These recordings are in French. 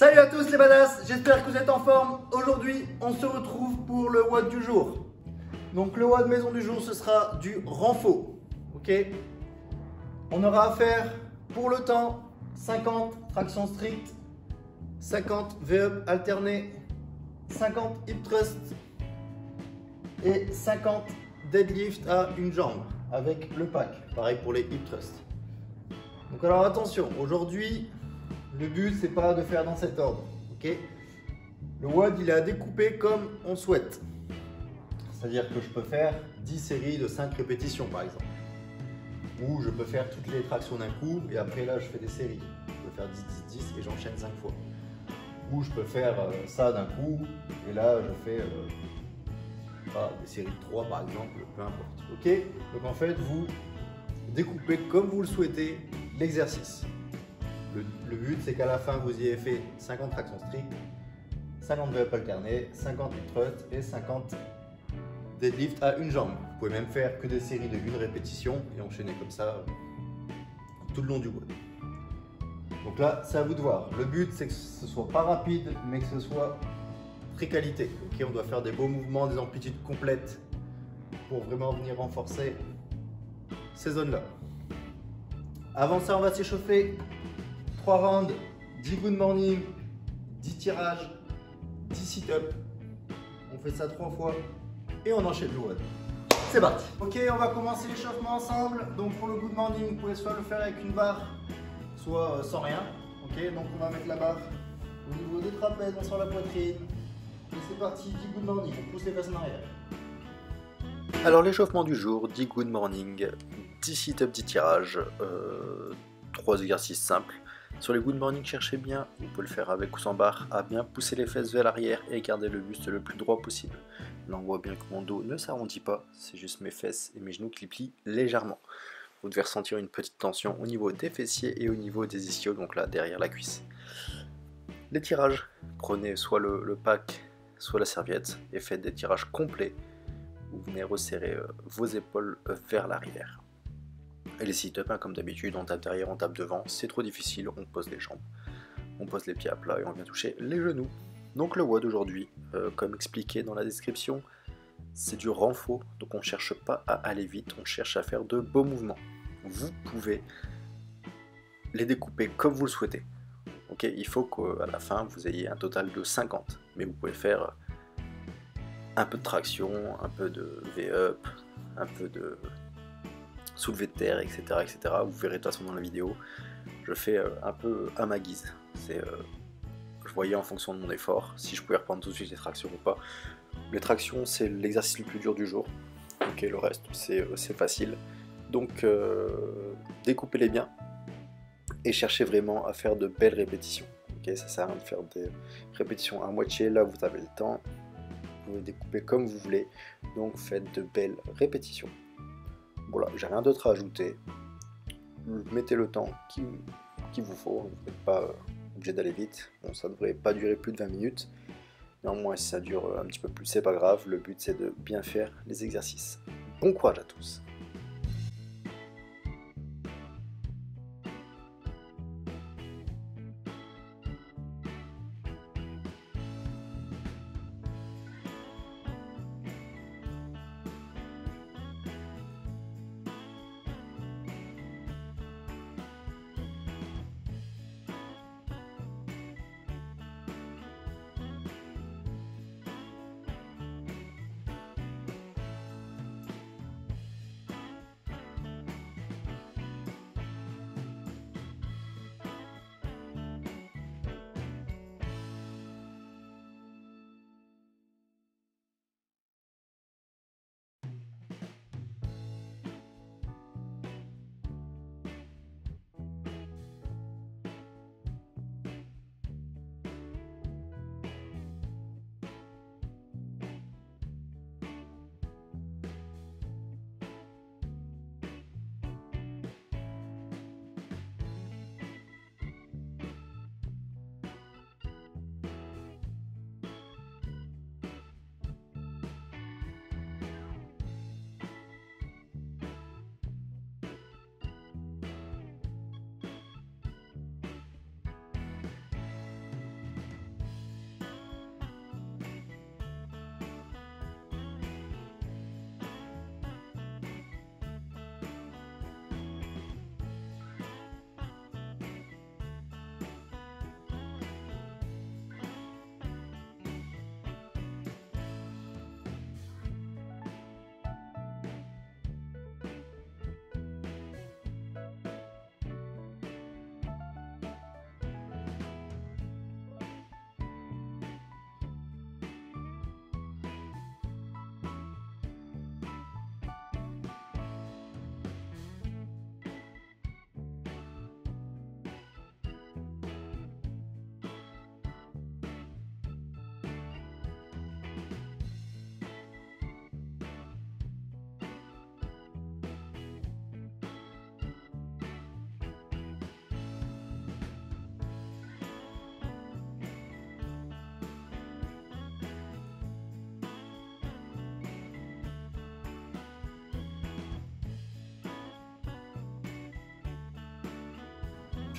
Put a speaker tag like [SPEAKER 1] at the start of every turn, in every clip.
[SPEAKER 1] Salut à tous les badass, j'espère que vous êtes en forme. Aujourd'hui, on se retrouve pour le WOD du jour. Donc le WOD maison du jour, ce sera du renfort. Ok. On aura à faire pour le temps 50 tractions strictes, 50 V-up alternés, 50 hip thrust et 50 deadlift à une jambe avec le pack. Pareil pour les hip thrust. Donc alors attention, aujourd'hui, le but c'est pas de faire dans cet ordre, ok? Le WOD il est à découper comme on souhaite. C'est-à-dire que je peux faire 10 séries de 5 répétitions par exemple. Ou je peux faire toutes les tractions d'un coup et après là je fais des séries. Je peux faire 10 et j'enchaîne 5 fois. Ou je peux faire ça d'un coup et là je fais des séries de 3 par exemple, peu importe. Ok? Donc en fait vous découpez comme vous le souhaitez l'exercice. Le but c'est qu'à la fin vous ayez fait 50 tractions strictes, 50 V-up alternés, 50 hip thrust et 50 deadlift à une jambe. Vous pouvez même faire que des séries de 1 répétition et enchaîner comme ça tout le long du WOD. Donc là c'est à vous de voir. Le but c'est que ce soit pas rapide mais que ce soit très qualité. Ok, on doit faire des beaux mouvements, des amplitudes complètes pour vraiment venir renforcer ces zones là. Avant ça on va s'échauffer. 3 rounds, 10 good morning, 10 tirages, 10 sit-up. On fait ça 3 fois et on enchaîne le WOD. C'est parti. Ok, on va commencer l'échauffement ensemble. Donc pour le good morning, vous pouvez soit le faire avec une barre, soit sans rien. Ok, donc on va mettre la barre au niveau des trapèzes, on sort la poitrine. Et c'est parti, 10 good morning, on pousse les fesses en arrière.
[SPEAKER 2] Alors l'échauffement du jour, 10 good morning, 10 sit-up, 10 tirages, 3 exercices simples. Sur les good morning, cherchez bien, vous pouvez le faire avec ou sans barre, à bien pousser les fesses vers l'arrière et garder le buste le plus droit possible. Là on voit bien que mon dos ne s'arrondit pas, c'est juste mes fesses et mes genoux qui plient légèrement. Vous devez ressentir une petite tension au niveau des fessiers et au niveau des ischios, donc là derrière la cuisse. Les tirages, prenez soit le pack, soit la serviette et faites des tirages complets. Vous venez resserrer vos épaules vers l'arrière. Et les sit-up, comme d'habitude, on tape derrière, on tape devant, c'est trop difficile, on pose les jambes, on pose les pieds à plat et on vient toucher les genoux. Donc le WOD d'aujourd'hui, comme expliqué dans la description, c'est du renfort, donc on ne cherche pas à aller vite, on cherche à faire de beaux mouvements. Vous pouvez les découper comme vous le souhaitez. Ok, il faut qu'à la fin vous ayez un total de 50, mais vous pouvez faire un peu de traction, un peu de V-up, un peu de soulevé de terre, etc., etc. Vous verrez de toute façon dans la vidéo, je fais un peu à ma guise. Je voyais en fonction de mon effort, si je pouvais reprendre tout de suite les tractions ou pas. Les tractions, c'est l'exercice le plus dur du jour. Ok, le reste, c'est facile. Donc, découpez-les bien et cherchez vraiment à faire de belles répétitions. Ok, ça sert à rien de faire des répétitions à moitié. Là, vous avez le temps. Vous pouvez découper comme vous voulez. Donc, faites de belles répétitions. Voilà, j'ai rien d'autre à ajouter. Mettez le temps qu'il vous faut, vous n'êtes pas obligé d'aller vite. Bon, ça ne devrait pas durer plus de 20 minutes. Néanmoins, si ça dure un petit peu plus, c'est pas grave. Le but, c'est de bien faire les exercices. Bon courage à tous.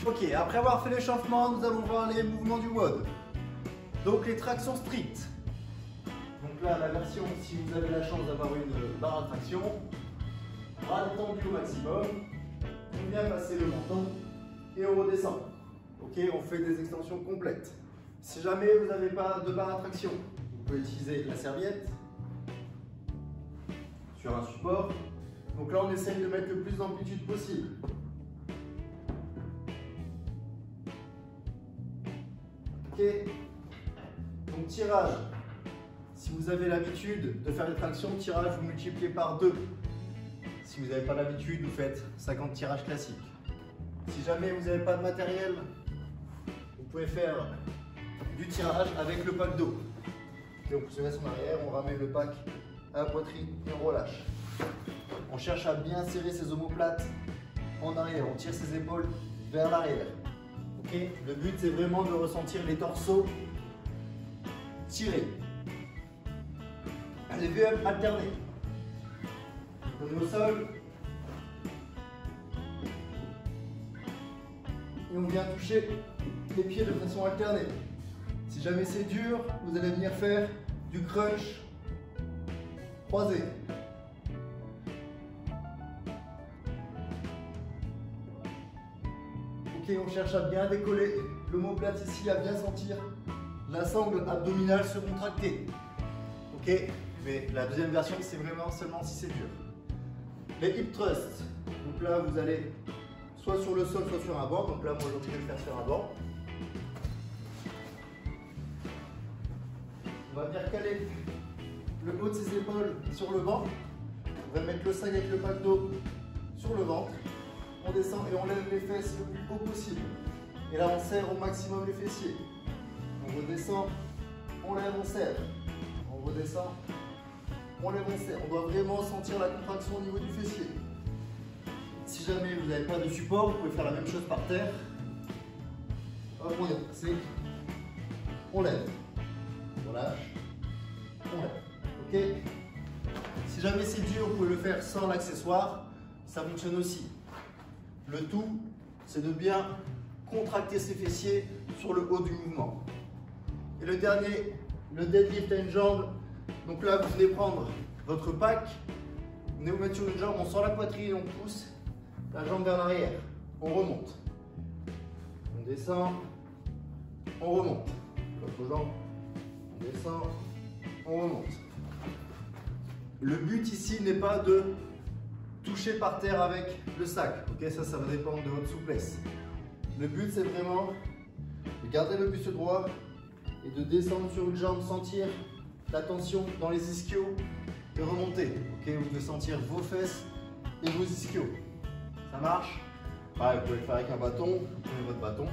[SPEAKER 1] Ok, après avoir fait l'échauffement, nous allons voir les mouvements du WOD. Donc les tractions strictes. Donc là, la version, si vous avez la chance d'avoir une barre à traction, bras détendus au maximum, on vient passer le menton et on redescend. Ok, on fait des extensions complètes. Si jamais vous n'avez pas de barre à traction, vous pouvez utiliser la serviette sur un support. Donc là, on essaye de mettre le plus d'amplitude possible. Ok. Donc tirage. Si vous avez l'habitude de faire des tractions, tirage, vous multipliez par 2. Si vous n'avez pas l'habitude, vous faites 50 tirages classiques. Si jamais vous n'avez pas de matériel, vous pouvez faire du tirage avec le pack d'eau. On pousse le reste en arrière, on ramène le pack à la poitrine et on relâche. On cherche à bien serrer ses omoplates en arrière, on tire ses épaules vers l'arrière. Okay. Le but c'est vraiment de ressentir les torsos tirés. Les V-up alternés. On est au sol. Et on vient toucher les pieds de façon alternée. Si jamais c'est dur, vous allez venir faire du crunch croisé. Ok, on cherche à bien décoller l'omoplate ici, à bien sentir la sangle abdominale se contracter. Ok, mais la deuxième version, c'est vraiment seulement si c'est dur. Les hip thrusts. Donc là, vous allez soit sur le sol, soit sur un banc. Donc là, moi, je vais le faire sur un banc. On va venir caler le haut de ses épaules sur le banc. On va mettre le sac avec le pack d'eau sur le ventre. On descend et on lève les fesses le plus haut possible. Et là, on serre au maximum les fessiers. On redescend, on lève, on serre. On redescend, on lève, on serre. On doit vraiment sentir la contraction au niveau du fessier. Si jamais vous n'avez pas de support, vous pouvez faire la même chose par terre. Hop, on est passé. On lève. On lâche. On lève. Ok. Si jamais c'est dur, vous pouvez le faire sans l'accessoire. Ça fonctionne aussi. Le tout, c'est de bien contracter ses fessiers sur le haut du mouvement. Et le dernier, le deadlift à une jambe. Donc là, vous venez prendre votre pack, vous venez vous mettre sur une jambe, on sort la poitrine, on pousse la jambe vers l'arrière, on remonte. On descend, on remonte. L'autre jambe, on descend, on remonte. Le but ici n'est pas de toucher par terre avec le sac. Ok, ça va dépendre de votre souplesse. Le but, c'est vraiment de garder le buste droit et de descendre sur une jambe, sentir la tension dans les ischios et remonter. Ok, vous pouvez sentir vos fesses et vos ischios. Ça marche? Pareil, vous pouvez le faire avec un bâton. Vous prenez votre bâton,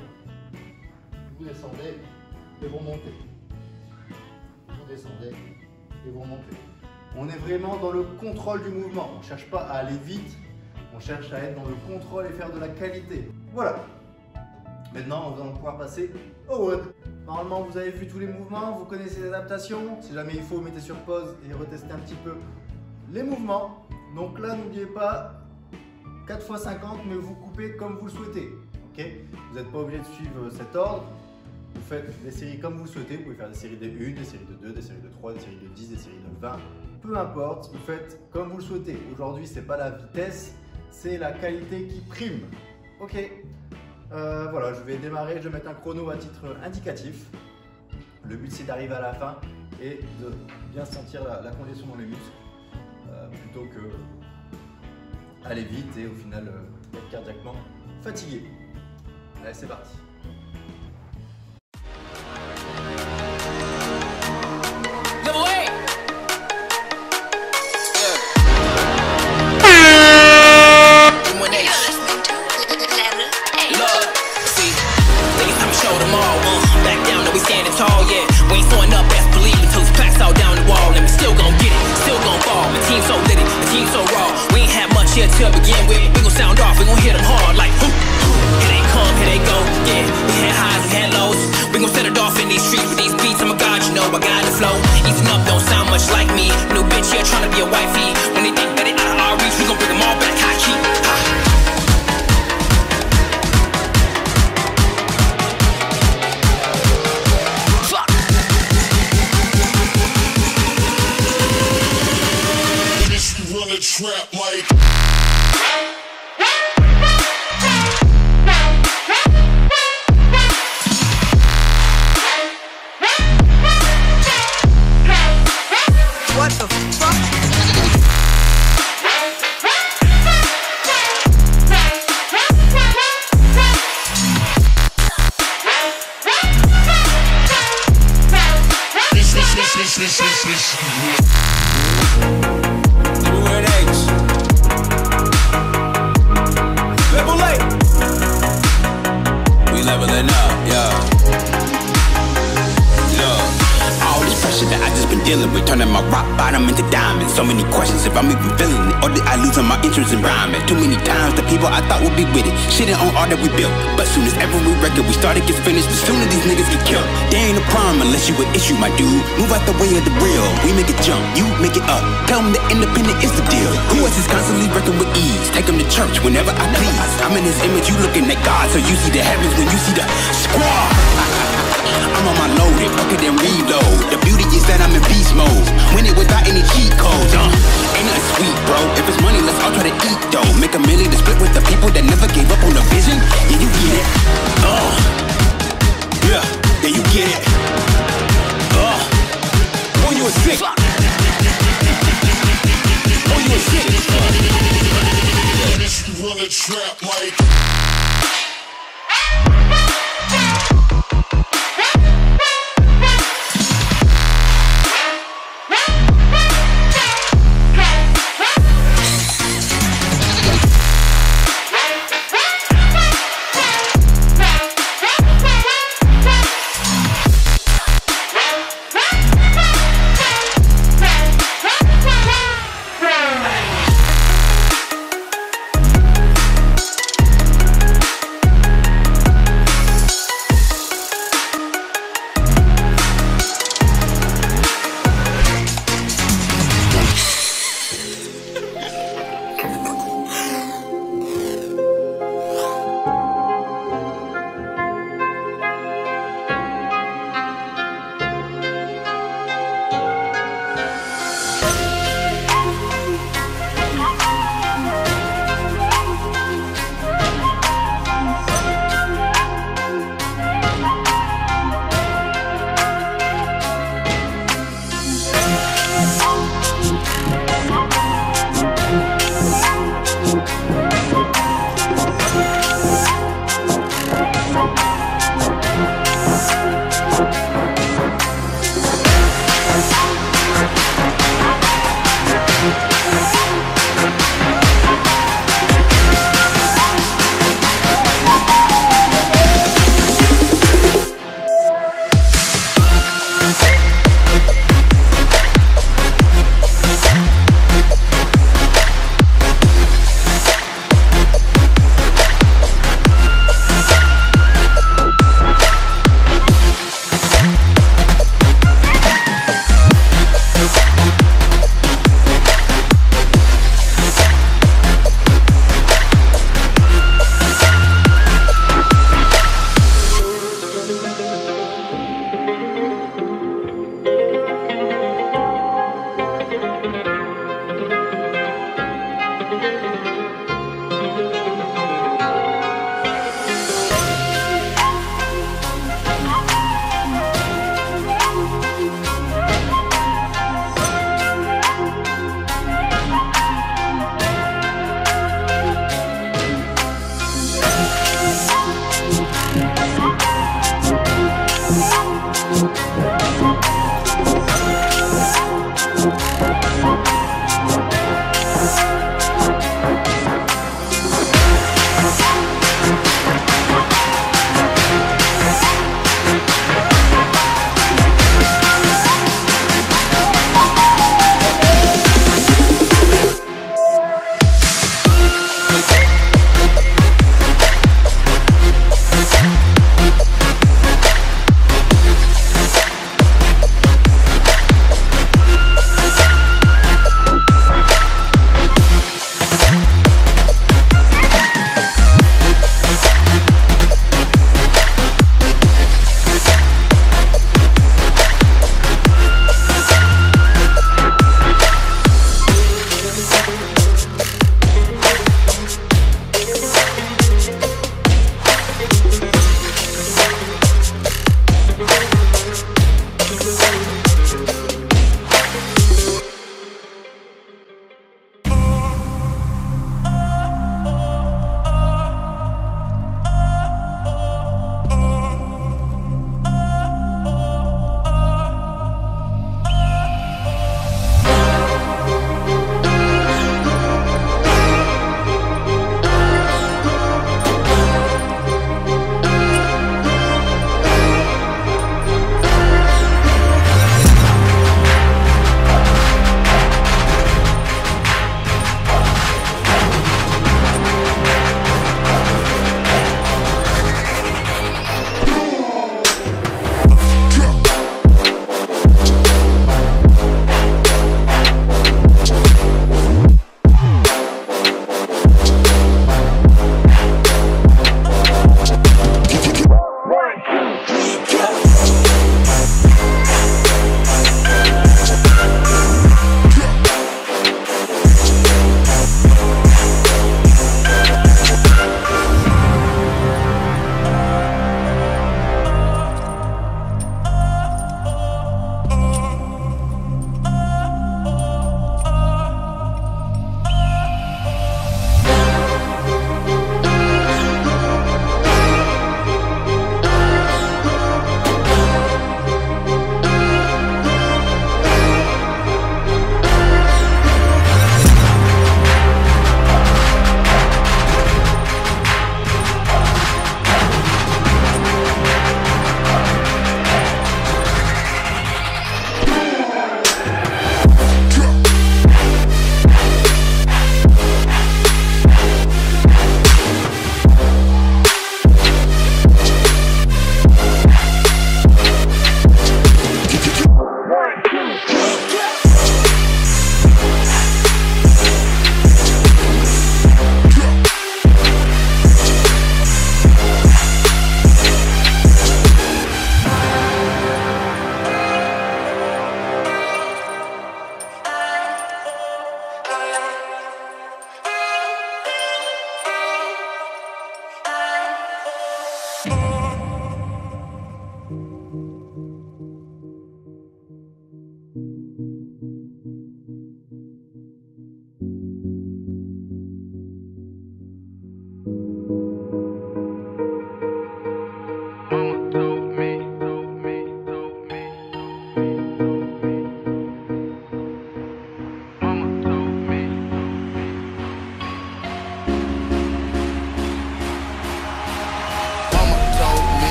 [SPEAKER 1] vous descendez et vous remontez. Vous descendez et vous remontez. On est vraiment dans le contrôle du mouvement. On ne cherche pas à aller vite, on cherche à être dans le contrôle et faire de la qualité. Voilà. Maintenant, on va pouvoir passer au WOD. Normalement, vous avez vu tous les mouvements, vous connaissez les adaptations. Si jamais il faut, mettez sur pause et retestez un petit peu les mouvements. Donc là, n'oubliez pas 4 x 50, mais vous coupez comme vous le souhaitez. Okay, vous n'êtes pas obligé de suivre cet ordre. Vous faites des séries comme vous le souhaitez. Vous pouvez faire des séries de 1, des séries de 2, des séries de 3, des séries de 10, des séries de 20. Peu importe, vous faites comme vous le souhaitez. Aujourd'hui, ce n'est pas la vitesse, c'est la qualité qui prime. Ok. Voilà, je vais démarrer, je vais mettre un chrono à titre indicatif. Le but, c'est d'arriver à la fin et de bien sentir la congestion dans les muscles plutôt que aller vite et au final être cardiaquement fatigué. Allez, c'est parti.
[SPEAKER 3] To begin with, we gon' sound off, we gon' hit them hard like whoo. Here they come, here they go, yeah. We had highs, we had lows. We gon' set it off in these streets with these beats. I'm a god, you know I got the flow. Easing up, don't sound much like me. New bitch here tryna be a wifey. When they think that they out of our reach, we gon' bring them all back high key. Level 8. We leveling up, yeah. All this pressure that I just been dealing with, turning my rock bottom into diamonds. So many questions if I'm even feeling it, or did I lose on my interest in rhyming? Too many times the people I thought would be with it, shitting on all that we built. But soon as every record we started gets finished, the sooner these niggas get killed. There ain't a problem unless you an issue, my dude. Move out the way of the real. We make it jump, you make it up. Tell them the independent is the deal. Who else is constantly working with ease? Take them to church whenever I please. I'm in his image, you looking at God, so you see the heavens when you see the squad. I'm on my loaded, bucket and reload. The beauty is that I'm in beast mode. Win it without any cheat codes. Ain't nothing sweet, bro. If it's money, let's all try to eat though. Make a million to split with the people that never gave up on the vision. Yeah, you get it. Yeah, you get it. Boy, you a sick. Boy, you a sick. You run a trap like.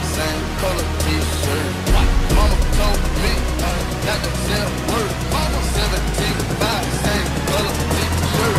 [SPEAKER 4] same color t-shirt. Mama told me not to sell word. Mama 17.5, same color t-shirt.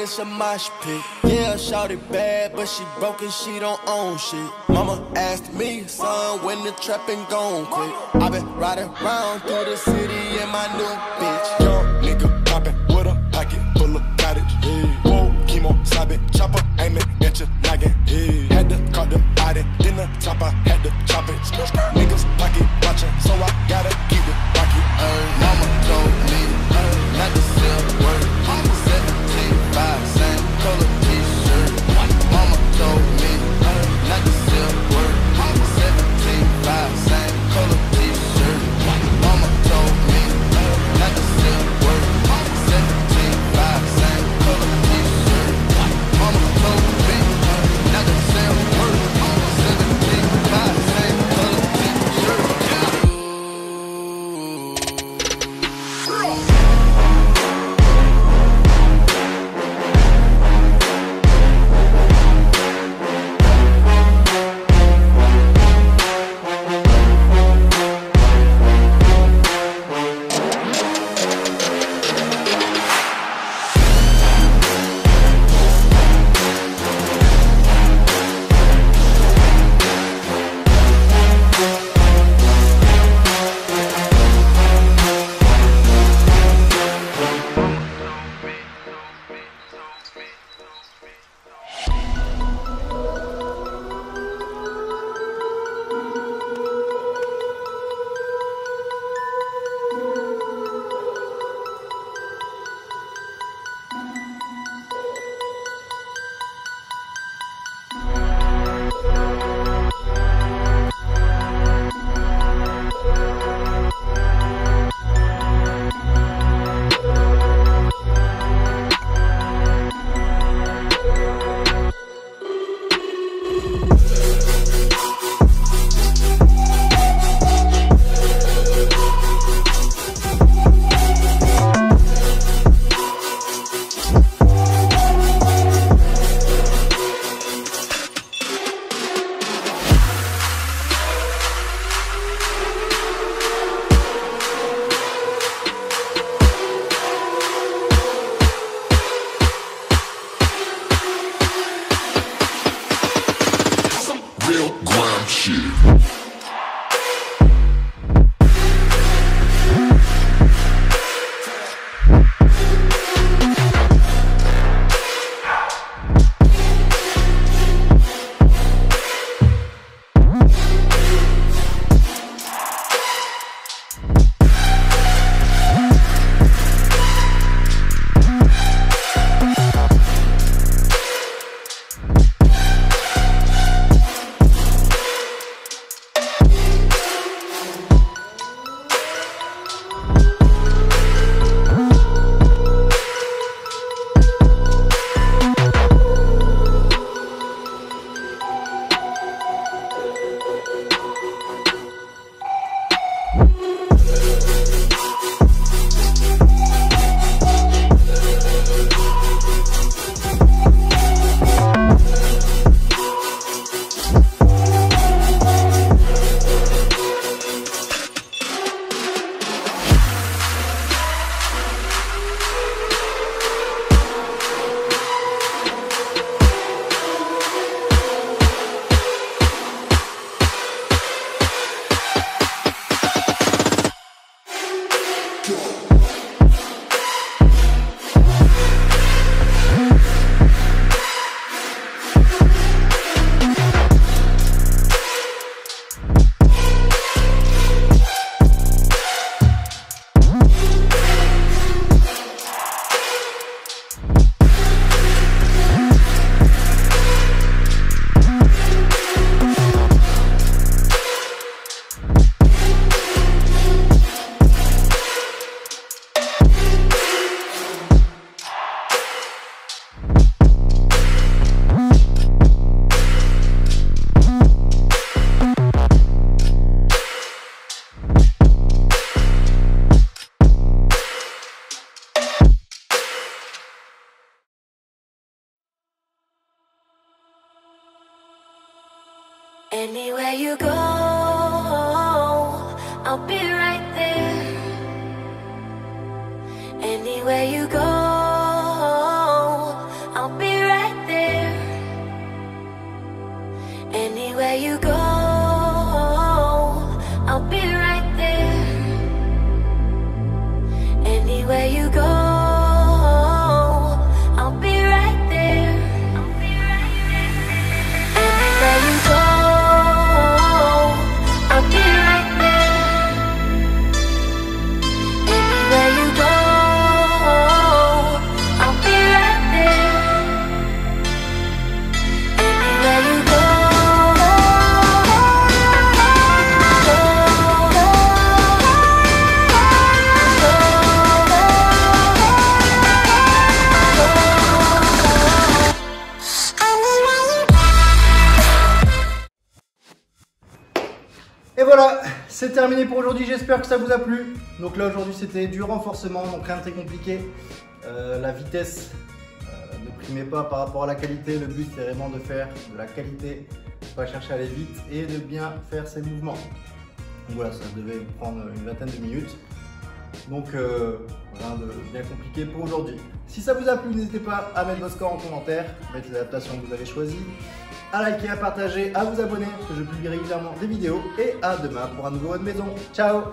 [SPEAKER 4] It's a mosh pit. Yeah, shawty bad, but she broke and she don't own shit. Mama asked me, son, when the trapping gon' quit. I been riding around through the city in my new bitch. Young nigga poppin' with a pocket full of cottage. Whoa, chemo, sobbing, chopper, aiming at your noggin. Had to cut them body, then the chopper had to chop it. Niggas pocket watchin', so I gotta keep it rocket. Mama told me not to sell word. 17.5, same color t-shirt. Mama told me not to sell word. 17.5, same color t-shirt. Mama told me not to sell word. 17.5, same color t-shirt. Mama told me not to sell word. 17.5, same color t-shirt.
[SPEAKER 5] Anywhere you go, I'll be right there. Anywhere you go, I'll be right there. Anywhere you go, I'll be right there. Anywhere you go, I'll be right there. Anywhere you go, I'll be right there. Anywhere you go, I'll be right there. Anywhere you go.
[SPEAKER 1] Et voilà, c'est terminé pour aujourd'hui, j'espère que ça vous a plu. Donc là aujourd'hui c'était du renforcement, donc rien de très compliqué. La vitesse ne primait pas par rapport à la qualité, le but c'est vraiment de faire de la qualité, pas chercher à aller vite et de bien faire ses mouvements. Donc voilà, ça devait prendre une vingtaine de minutes. Donc rien de bien compliqué pour aujourd'hui. Si ça vous a plu, n'hésitez pas à mettre vos scores en commentaire, mettre les adaptations que vous avez choisies, à liker, à partager, à vous abonner, parce que je publie régulièrement des vidéos. Et à demain pour un nouveau WOD Maison. Ciao!